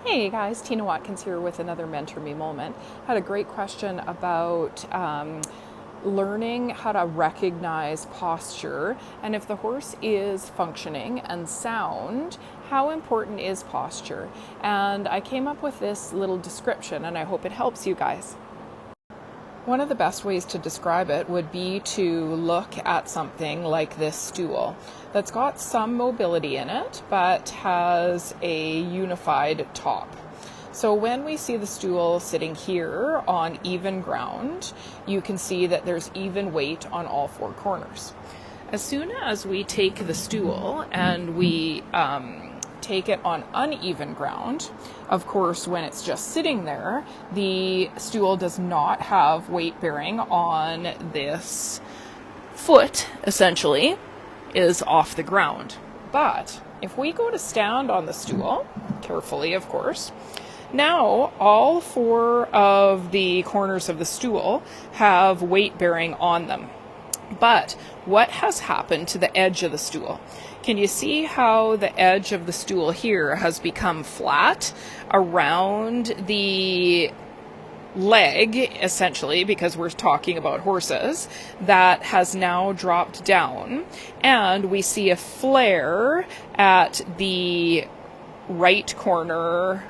Hey guys, Tina Watkins here with another Mentor Me moment. Had a great question about learning how to recognize posture, and if the horse is functioning and sound, how important is posture? And I came up with this little description, and I hope it helps you guys. One of the best ways to describe it would be to look at something like this stool that's got some mobility in it but has a unified top. So when we see the stool sitting here on even ground, you can see that there's even weight on all four corners. As soon as we take the stool and we take it on uneven ground, of course, when it's just sitting there, the stool does not have weight bearing on this foot, essentially, is off the ground. But if we go to stand on the stool, carefully, of course, now all four of the corners of the stool have weight bearing on them. But what has happened to the edge of the stool? Can you see how the edge of the stool here has become flat around the leg, essentially, because we're talking about horses, that has now dropped down, and we see a flare at the right corner,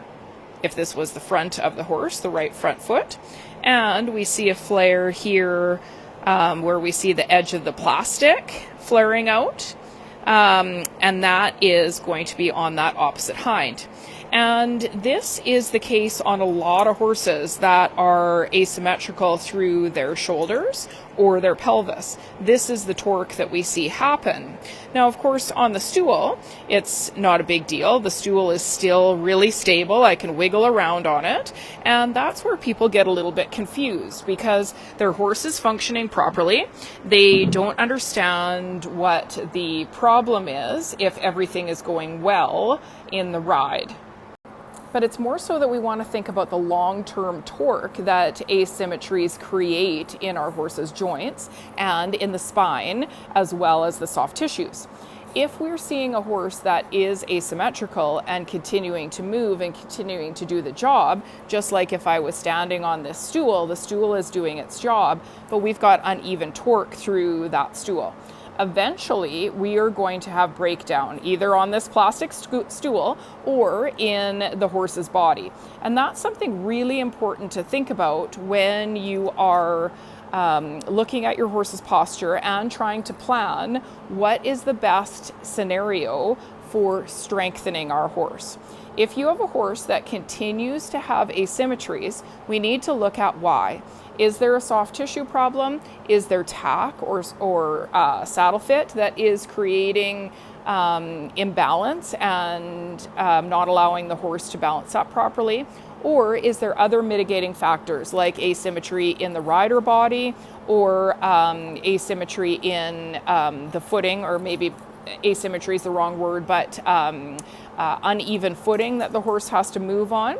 if this was the front of the horse, the right front foot, and we see a flare here where we see the edge of the plastic flaring out, and that is going to be on that opposite hind. And this is the case on a lot of horses that are asymmetrical through their shoulders or their pelvis. This is the torque that we see happen. Now, of course, on the stool, it's not a big deal. The stool is still really stable. I can wiggle around on it. And that's where people get a little bit confused because their horse is functioning properly. They don't understand what the problem is if everything is going well in the ride. But it's more so that we want to think about the long-term torque that asymmetries create in our horse's joints and in the spine, as well as the soft tissues. If we're seeing a horse that is asymmetrical and continuing to move and continuing to do the job, just like if I was standing on this stool, the stool is doing its job, but we've got uneven torque through that stool. Eventually, we are going to have breakdown either on this plastic stool or in the horse's body. And that's something really important to think about when you are looking at your horse's posture and trying to plan what is the best scenario for strengthening our horse. If you have a horse that continues to have asymmetries, we need to look at why. Is there a soft tissue problem? Is there tack or saddle fit that is creating imbalance and not allowing the horse to balance up properly? Or is there other mitigating factors like asymmetry in the rider body or asymmetry in the footing, or maybe asymmetry is the wrong word, but uneven footing that the horse has to move on.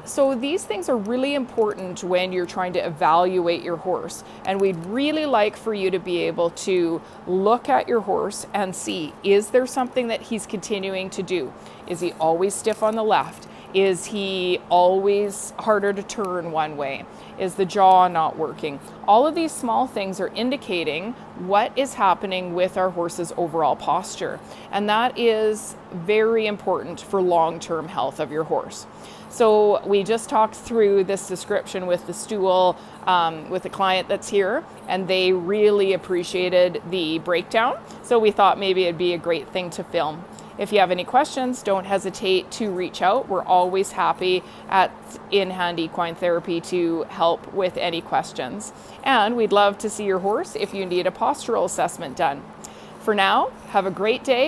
So these things are really important when you're trying to evaluate your horse. And we'd really like for you to be able to look at your horse and see, is there something that he's continuing to do? Is he always stiff on the left? Is he always harder to turn one way? Is the jaw not working? All of these small things are indicating what is happening with our horse's overall posture. And that is very important for long-term health of your horse. So we just talked through this description with the stool with a client that's here, and they really appreciated the breakdown. So we thought maybe it'd be a great thing to film. If you have any questions, don't hesitate to reach out. We're always happy at In Hand Equine Therapy to help with any questions. And we'd love to see your horse if you need a postural assessment done. For now, have a great day.